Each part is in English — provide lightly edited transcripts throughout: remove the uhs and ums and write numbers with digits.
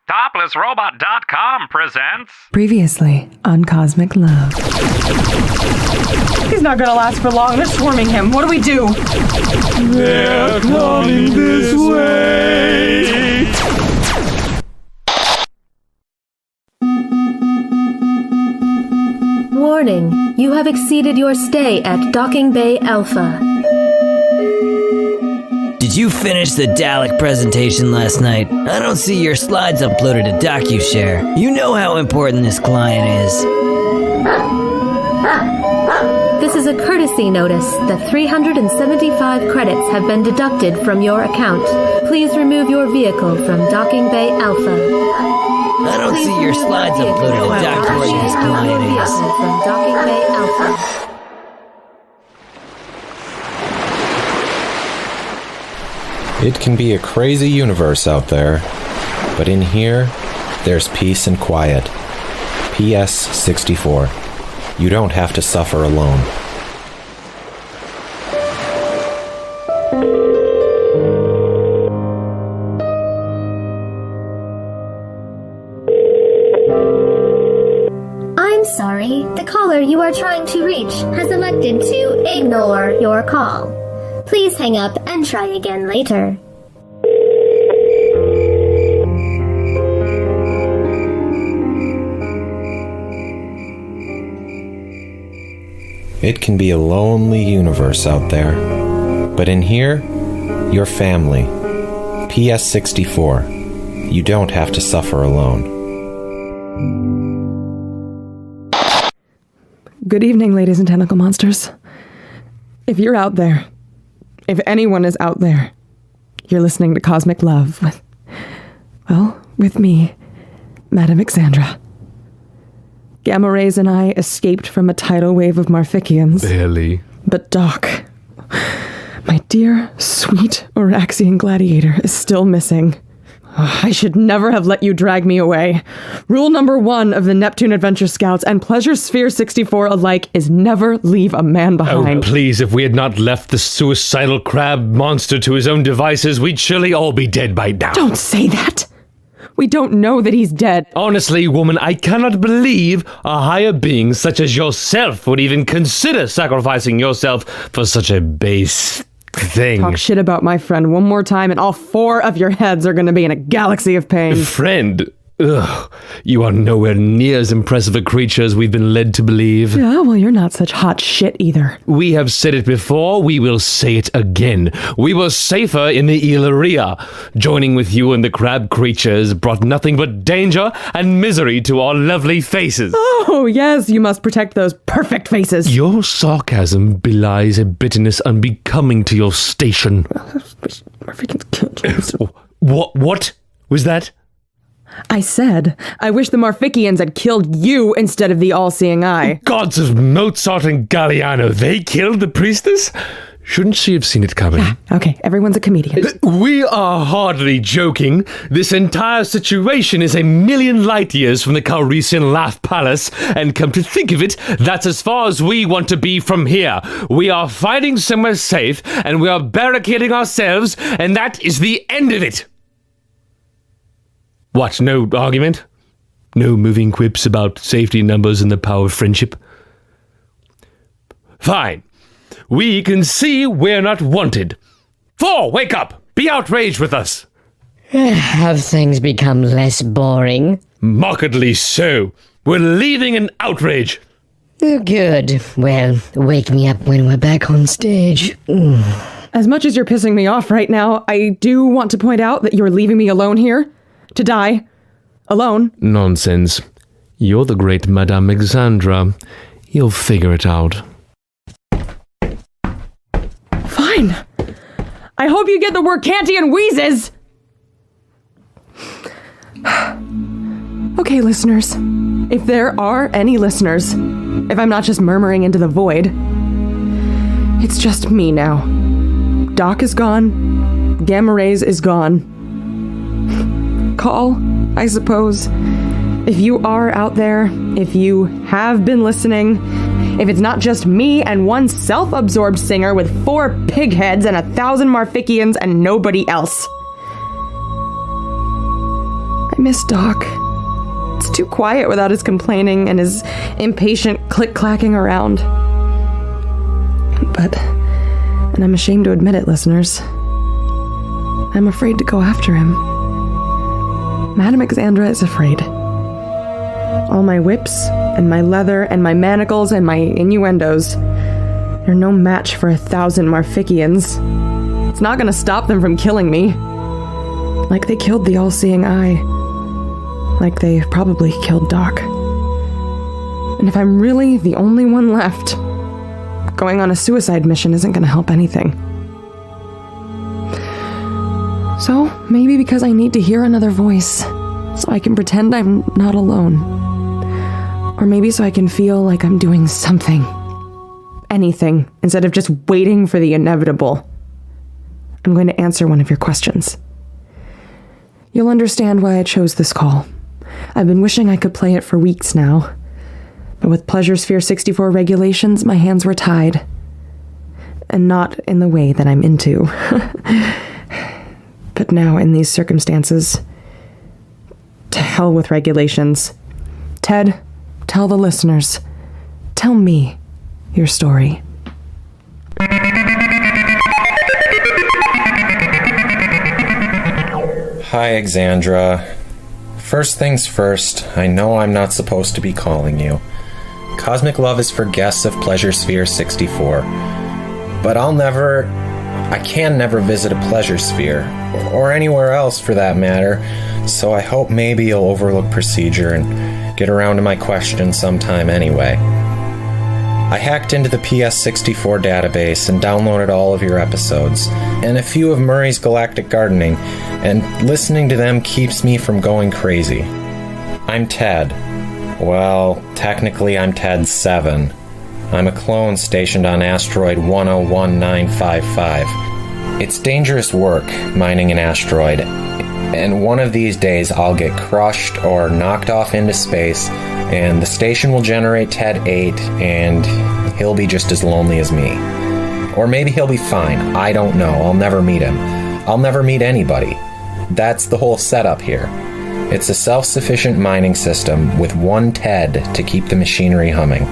ToplessRobot.com presents... Previously on Cosmic Love. He's not gonna last for long. They're swarming him. What do we do? They're coming this way! Warning, you have exceeded your stay at Docking Bay Alpha. Did you finish the Dalek presentation last night? I don't see your slides uploaded to DocuShare. You know how important this client is. This is a courtesy notice that 375 credits have been deducted from your account. Please remove your vehicle from Docking Bay Alpha. I don't see your slides uploaded to DocuShare. This client is. From Docking Bay Alpha. It can be a crazy universe out there, but in here, there's peace and quiet. PS 64. You don't have to suffer alone. I'm sorry, the caller you are trying to reach has elected to ignore your call. Please hang up and try again later. It can be a lonely universe out there, but in here, you're family. PS 64. You don't have to suffer alone. Good evening, ladies and tentacle monsters. If you're out there, if anyone is out there, you're listening to Cosmic Love with me, Madam Xandra. Gamma rays and I escaped from a tidal wave of Marficians. Barely. But Doc, my dear, sweet Oraxian gladiator is still missing. I should never have let you drag me away. Rule number 1 of the Neptune Adventure Scouts and Pleasure Sphere 64 alike is never leave a man behind. Oh, please, if we had not left the suicidal crab monster to his own devices, we'd surely all be dead by now. Don't say that! We don't know that he's dead. Honestly, woman, I cannot believe a higher being such as yourself would even consider sacrificing yourself for such a base thing. Talk shit about my friend one more time and all 4 of your heads are gonna be in a galaxy of pain. Friend? Ugh. You are nowhere near as impressive a creature as we've been led to believe. Yeah, well, you're not such hot shit either. We have said it before, we will say it again. We were safer in the Illyria. Joining with you and the crab creatures brought nothing but danger and misery to our lovely faces. Oh, yes, you must protect those perfect faces. Your sarcasm belies a bitterness unbecoming to your station. What was that? I said, I wish the Marficians had killed you instead of the all-seeing eye. Gods of Mozart and Galliano, they killed the priestess? Shouldn't she have seen it coming? Okay, everyone's a comedian. We are hardly joking. This entire situation is a million light years from the Calrissian Laugh Palace, and come to think of it, that's as far as we want to be from here. We are finding somewhere safe, and we are barricading ourselves, and that is the end of it. What, no argument? No moving quips about safety numbers and the power of friendship? Fine. We can see we're not wanted. 4, wake up! Be outraged with us! Have things become less boring? Markedly so. We're leaving in outrage. Oh, good. Well, wake me up when we're back on stage. As much as you're pissing me off right now, I do want to point out that you're leaving me alone here. To die. Alone. Nonsense. You're the great Madame Xandra. You'll figure it out. Fine. I hope you get the word canty and wheezes. Okay, listeners. If there are any listeners, if I'm not just murmuring into the void, it's just me now. Doc is gone. Gamma rays is gone. Call, I suppose. If you are out there, if you have been listening, if it's not just me and one self-absorbed singer with 4 pig heads and 1,000 Marficians and nobody else. I miss Doc. It's too quiet without his complaining and his impatient click-clacking around. But, and I'm ashamed to admit it, listeners, I'm afraid to go after him. Madame Xandra is afraid. All my whips, and my leather, and my manacles, and my innuendos, they're no match for 1,000 Marficians. It's not gonna stop them from killing me. Like they killed the all-seeing eye. Like they probably killed Doc. And if I'm really the only one left, going on a suicide mission isn't gonna help anything. So, maybe because I need to hear another voice, so I can pretend I'm not alone. Or maybe so I can feel like I'm doing something. Anything, instead of just waiting for the inevitable. I'm going to answer one of your questions. You'll understand why I chose this call. I've been wishing I could play it for weeks now. But with Pleasure Sphere 64 regulations, my hands were tied. And not in the way that I'm into. But now, in these circumstances, to hell with regulations. Ted, tell the listeners. Tell me your story. Hi, Xandra. First things first, I know I'm not supposed to be calling you. Cosmic Love is for guests of Pleasure Sphere 64. But I can never visit a Pleasure Sphere, or anywhere else for that matter, so I hope maybe you'll overlook procedure and get around to my question sometime anyway. I hacked into the PS64 database and downloaded all of your episodes, and a few of Murray's Galactic Gardening, and listening to them keeps me from going crazy. I'm Ted. Well, technically I'm Ted 7. I'm a clone stationed on asteroid 101955. It's dangerous work, mining an asteroid, and one of these days I'll get crushed or knocked off into space, and the station will generate Ted 8, and he'll be just as lonely as me. Or maybe he'll be fine, I don't know, I'll never meet him. I'll never meet anybody. That's the whole setup here. It's a self-sufficient mining system with one Ted to keep the machinery humming.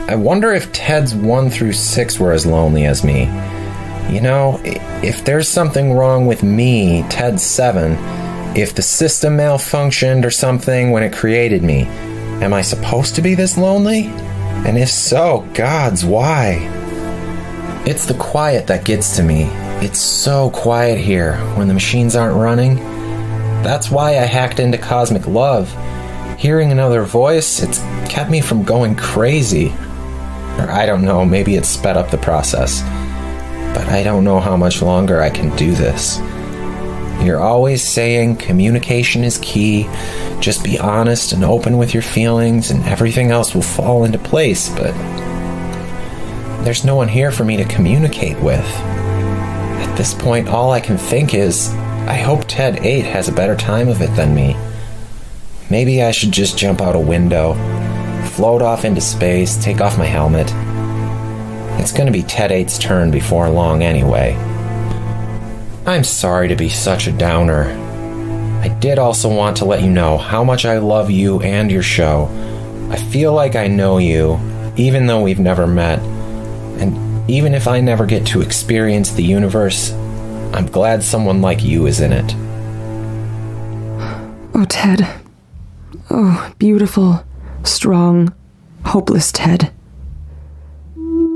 I wonder if Teds 1 through 6 were as lonely as me. You know, if there's something wrong with me, Ted 7, if the system malfunctioned or something when it created me, am I supposed to be this lonely? And if so, gods, why? It's the quiet that gets to me. It's so quiet here when the machines aren't running. That's why I hacked into Cosmic Love. Hearing another voice, it's kept me from going crazy. Or I don't know, maybe it sped up the process. But I don't know how much longer I can do this. You're always saying communication is key, just be honest and open with your feelings and everything else will fall into place, but there's no one here for me to communicate with. At this point, all I can think is, I hope Ted 8 has a better time of it than me. Maybe I should just jump out a window, float off into space, take off my helmet. It's gonna be Ted 8's turn before long anyway. I'm sorry to be such a downer. I did also want to let you know how much I love you and your show. I feel like I know you, even though we've never met. And even if I never get to experience the universe, I'm glad someone like you is in it. Oh, Ted. Oh, beautiful, strong, hopeless Ted.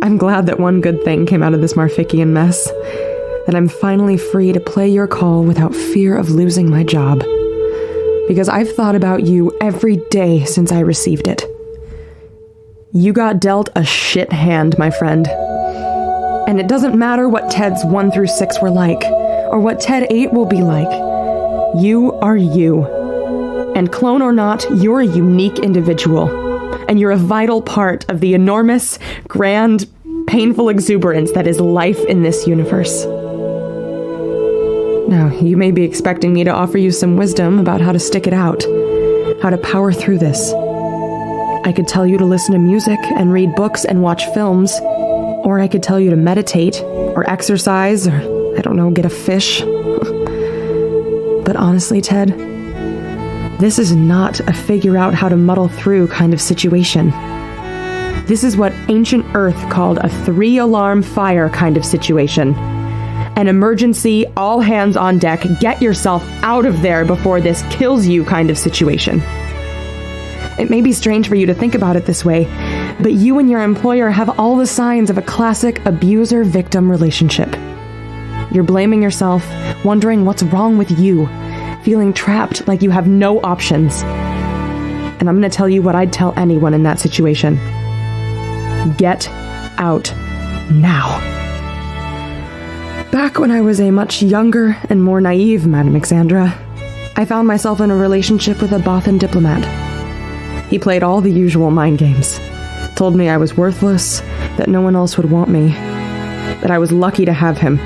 I'm glad that one good thing came out of this Marfician mess. That I'm finally free to play your call without fear of losing my job. Because I've thought about you every day since I received it. You got dealt a shit hand, my friend. And it doesn't matter what Teds 1 through 6 were like, or what Ted 8 will be like. You are you. And clone or not, you're a unique individual. And you're a vital part of the enormous, grand, painful exuberance that is life in this universe. Now, you may be expecting me to offer you some wisdom about how to stick it out, how to power through this. I could tell you to listen to music and read books and watch films, or I could tell you to meditate, or exercise, or, I don't know, get a fish. But honestly, Ted, this is not a figure out how to muddle through kind of situation. This is what ancient Earth called a 3-alarm fire kind of situation. An emergency, all hands on deck, get yourself out of there before this kills you kind of situation. It may be strange for you to think about it this way, but you and your employer have all the signs of a classic abuser-victim relationship. You're blaming yourself, wondering what's wrong with you, feeling trapped like you have no options. And I'm going to tell you what I'd tell anyone in that situation. Get out now. Back when I was a much younger and more naive Madame Xandra, I found myself in a relationship with a Bothan diplomat. He played all the usual mind games. Told me I was worthless, that no one else would want me, that I was lucky to have him.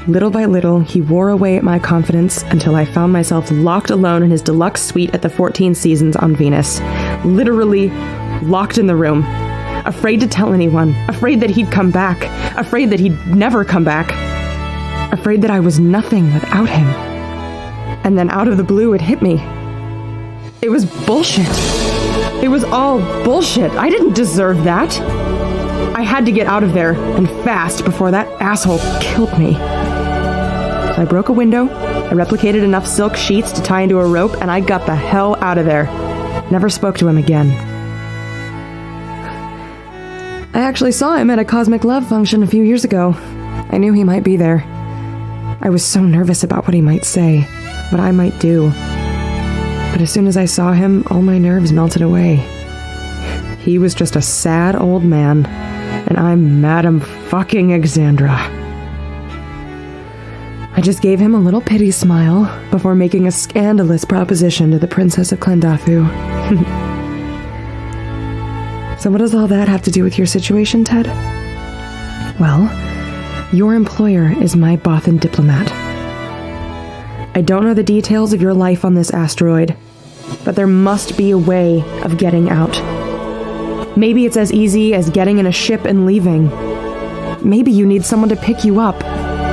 Little by little, he wore away at my confidence until I found myself locked alone in his deluxe suite at the 14 Seasons on Venus. Literally locked in the room. Afraid to tell anyone. Afraid that he'd come back. Afraid that he'd never come back. Afraid that I was nothing without him. And then out of the blue, it hit me. It was bullshit. It was all bullshit. I didn't deserve that. I had to get out of there, and fast, before that asshole killed me. So I broke a window, I replicated enough silk sheets to tie into a rope, and I got the hell out of there. Never spoke to him again. I actually saw him at a Cosmic Love function a few years ago. I knew he might be there. I was so nervous about what he might say, what I might do. But as soon as I saw him, all my nerves melted away. He was just a sad old man, and I'm Madame fucking Xandra. I just gave him a little pity smile before making a scandalous proposition to the Princess of Clendathu. So what does all that have to do with your situation, Ted? Well, your employer is my Bothan diplomat. I don't know the details of your life on this asteroid, but there must be a way of getting out. Maybe it's as easy as getting in a ship and leaving. Maybe you need someone to pick you up.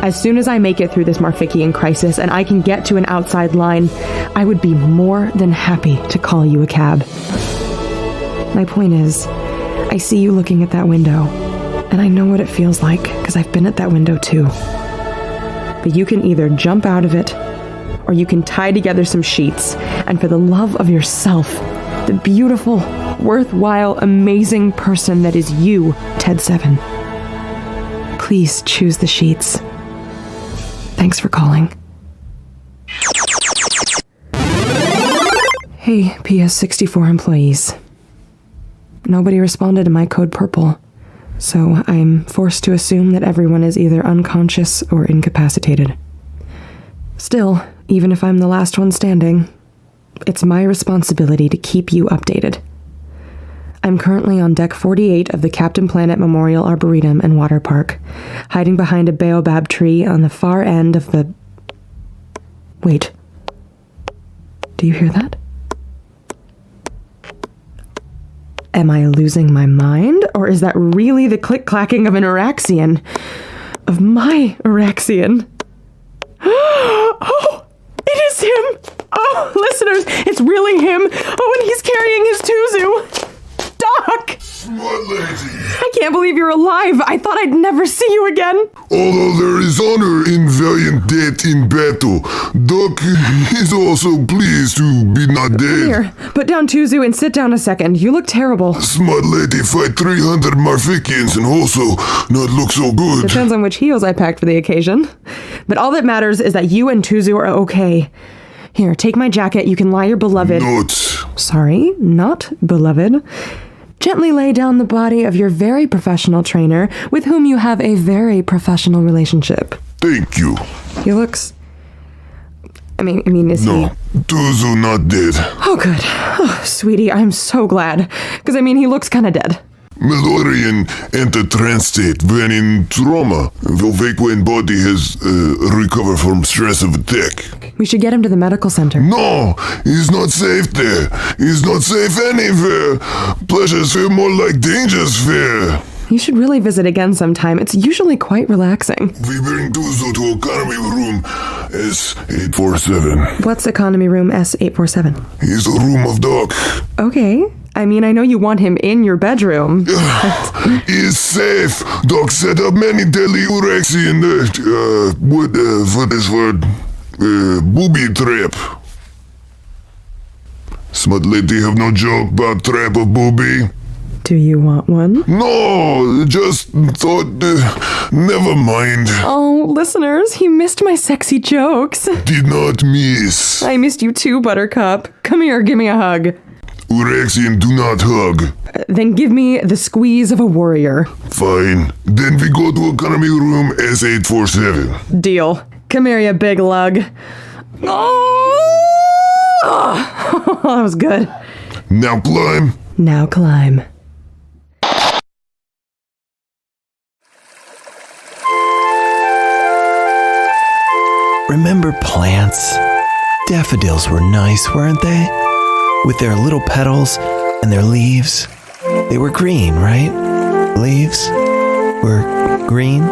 As soon as I make it through this Marfician crisis and I can get to an outside line, I would be more than happy to call you a cab. My point is, I see you looking at that window, and I know what it feels like, because I've been at that window too. But you can either jump out of it, or you can tie together some sheets, and for the love of yourself, the beautiful, worthwhile, amazing person that is you, Ted 7, please choose the sheets. Thanks for calling. Hey, PS64 employees. Nobody responded to my code purple, so I'm forced to assume that everyone is either unconscious or incapacitated. Still, even if I'm the last one standing, it's my responsibility to keep you updated. I'm currently on Deck 48 of the Captain Planet Memorial Arboretum and Water Park, hiding behind a baobab tree on the far end of the... Wait. Do you hear that? Am I losing my mind? Or is that really the click-clacking of an Araxian? Of my Araxian? Oh, it is him! Oh, listeners, it's really him! Oh, and he's carrying his Tuzu! Doc! My lady! I can't believe you're alive! I thought I'd never see you again! Although there is honor in valiant death in battle, Doc is also pleased to be not dead. Here, put down Tuzu and sit down a second. You look terrible. Smart lady fight 300 Marficians and also not look so good. Depends on which heels I packed for the occasion. But all that matters is that you and Tuzu are okay. Here, take my jacket. You can lie your beloved... Not. Sorry, not beloved. Gently lay down the body of your very professional trainer with whom you have a very professional relationship. Thank you. He looks... I mean, is he... No, Tuzu not dead. Oh, good. Oh, sweetie, I'm so glad. Because, he looks kind of dead. Melorian enter trance state when in trauma. The vacant body has recovered from stress of attack. We should get him to the medical center. No, he's not safe there. He's not safe anywhere. Pleasures feel more like dangers fear. You should really visit again sometime. It's usually quite relaxing. We bring Tuzo to economy room S847. What's economy room S847? He's the room of Doc. Okay. I mean, I know you want him in your bedroom. He's safe. Doc set up many deadly Urexian, what is word? Booby trap. Smart lady have no joke about trap of booby. Do you want one? No, just thought, never mind. Oh, listeners, he missed my sexy jokes. Did not miss. I missed you too, Buttercup. Come here, give me a hug. Urexian do not hug. Then give me the squeeze of a warrior. Fine. Then we go to economy room S847. Deal. Come here, you big lug. Oh, that was good. Now climb. Now climb. Remember plants? Daffodils were nice, weren't they? With their little petals and their leaves. They were green, right? Leaves were green?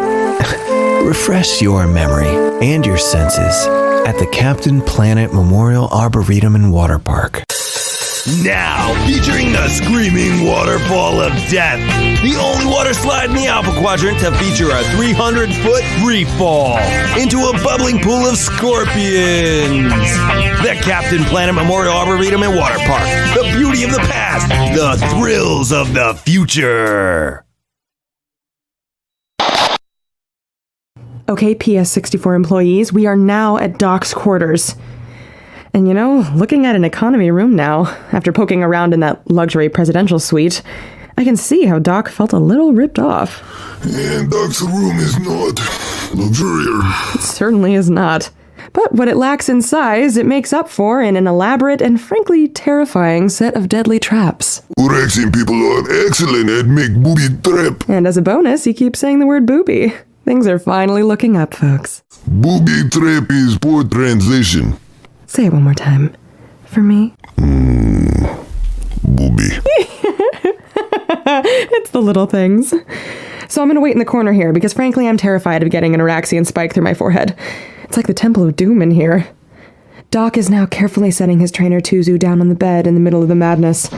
Refresh your memory and your senses at the Captain Planet Memorial Arboretum and Water Park. Now, featuring the Screaming Waterfall of Death, the only water slide in the Alpha Quadrant to feature a 300-foot free fall into a bubbling pool of scorpions. The Captain Planet Memorial Arboretum and Water Park, the beauty of the past, the thrills of the future. Okay, PS64 employees, we are now at Doc's quarters. And you know, looking at an economy room now, after poking around in that luxury presidential suite, I can see how Doc felt a little ripped off. And Doc's room is not luxurious. It certainly is not. But what it lacks in size, it makes up for in an elaborate and frankly terrifying set of deadly traps. Urexian people are excellent at make booby trap. And as a bonus, he keeps saying the word booby. Things are finally looking up, folks. Booby trap is poor translation. Say it one more time. For me. Booby. It's the little things. So I'm going to wait in the corner here because frankly I'm terrified of getting an Araxian spike through my forehead. It's like the Temple of Doom in here. Doc is now carefully setting his trainer Tuzu down on the bed in the middle of the madness.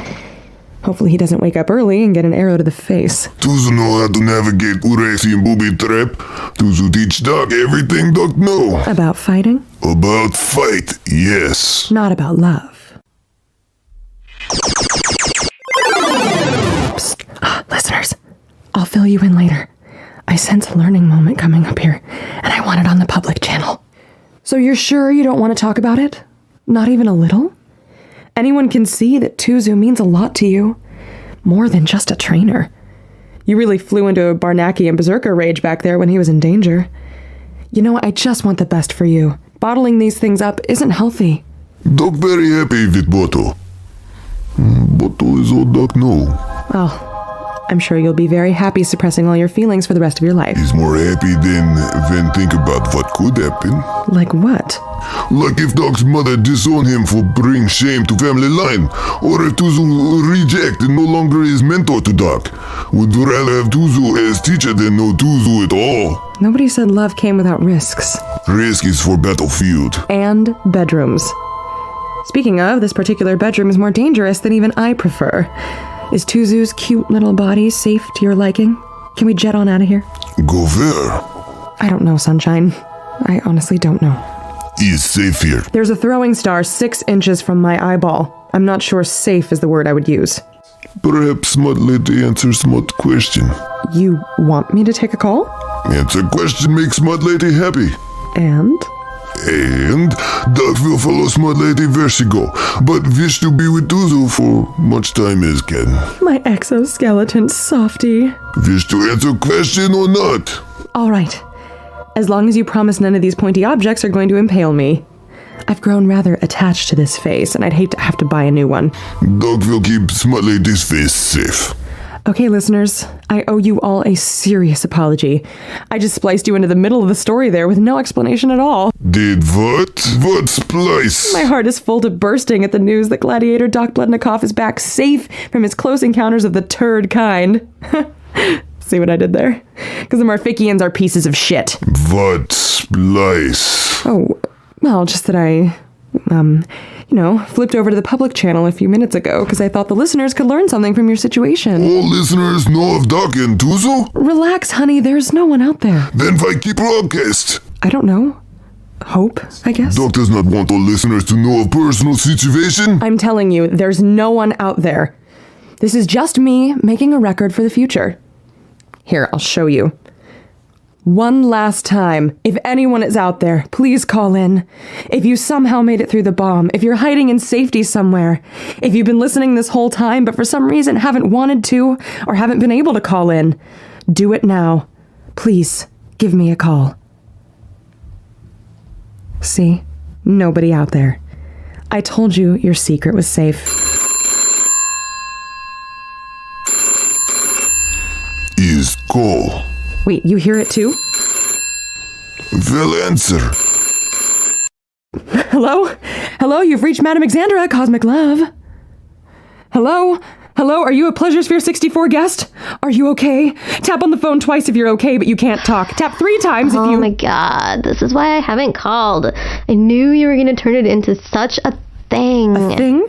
Hopefully he doesn't wake up early and get an arrow to the face. Tuzu know how to navigate Urexian booby trap. Tuzu teach Doc everything Doc know. About fighting? About fight, yes. Not about love. Psst. Listeners, I'll fill you in later. I sense a learning moment coming up here, and I want it on the public channel. So you're sure you don't want to talk about it? Not even a little? Anyone can see that Tuzu means a lot to you. More than just a trainer. You really flew into a Barnakian berserker rage back there when he was in danger. You know, I just want the best for you. Bottling these things up isn't healthy. Doc very happy with Boto. Boto is all Doc know. Well, I'm sure you'll be very happy suppressing all your feelings for the rest of your life. He's more happy than when think about what could happen. Like what? Like if Doc's mother disown him for bring shame to family line, or if Tuzu reject and no longer is mentor to Doc. Would rather have Tuzu as teacher than no Tuzu at all. Nobody said love came without risks. Risk is for battlefield. And bedrooms. Speaking of, this particular bedroom is more dangerous than even I prefer. Is Tuzu's cute little body safe to your liking? Can we jet on out of here? Go where? I don't know, Sunshine. I honestly don't know. He's safe here. There's a throwing star 6 inches from my eyeball. I'm not sure safe is the word I would use. Perhaps smart lady answer smart question. You want me to take a call? Answer question makes smart lady happy. And Doc will follow smart lady where she go, but wish to be with Tuzu for much time as can. My exoskeleton softy. Wish to answer question or not? All right. As long as you promise none of these pointy objects are going to impale me. I've grown rather attached to this face, and I'd hate to have to buy a new one. Doc will keep smart lady's face safe. Okay, listeners, I owe you all a serious apology. I just spliced you into the middle of the story there with no explanation at all. Did what? What splice? My heart is full to bursting at the news that Gladiator Doc Bludnikoff is back safe from his close encounters of the turd kind. See what I did there? Because the Marfikians are pieces of shit. What splice? Oh, well, just that I, flipped over to the public channel a few minutes ago because I thought the listeners could learn something from your situation. All listeners know of Doc and Tuzo? Relax, honey, there's no one out there. Then why keep broadcast? I don't know. Hope, I guess? Doc does not want all listeners to know a personal situation. I'm telling you, there's no one out there. This is just me making a record for the future. Here, I'll show you. One last time, if anyone is out there, please call in. If you somehow made it through the bomb, if you're hiding in safety somewhere, if you've been listening this whole time but for some reason haven't wanted to or haven't been able to call in, do it now. Please, give me a call. See? Nobody out there. I told you your secret was safe. Is call. Wait, you hear it too? Well, answer. Hello? Hello, you've reached Madam Xandra, Cosmic Love. Hello? Hello, are you a Pleasure Sphere 64 guest? Are you okay? Tap on the phone twice if you're okay, but you can't talk. Tap 3 times if you... Oh my god, this is why I haven't called. I knew you were going to turn it into such a thing. A thing?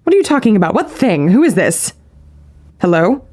What are you talking about? What thing? Who is this? Hello?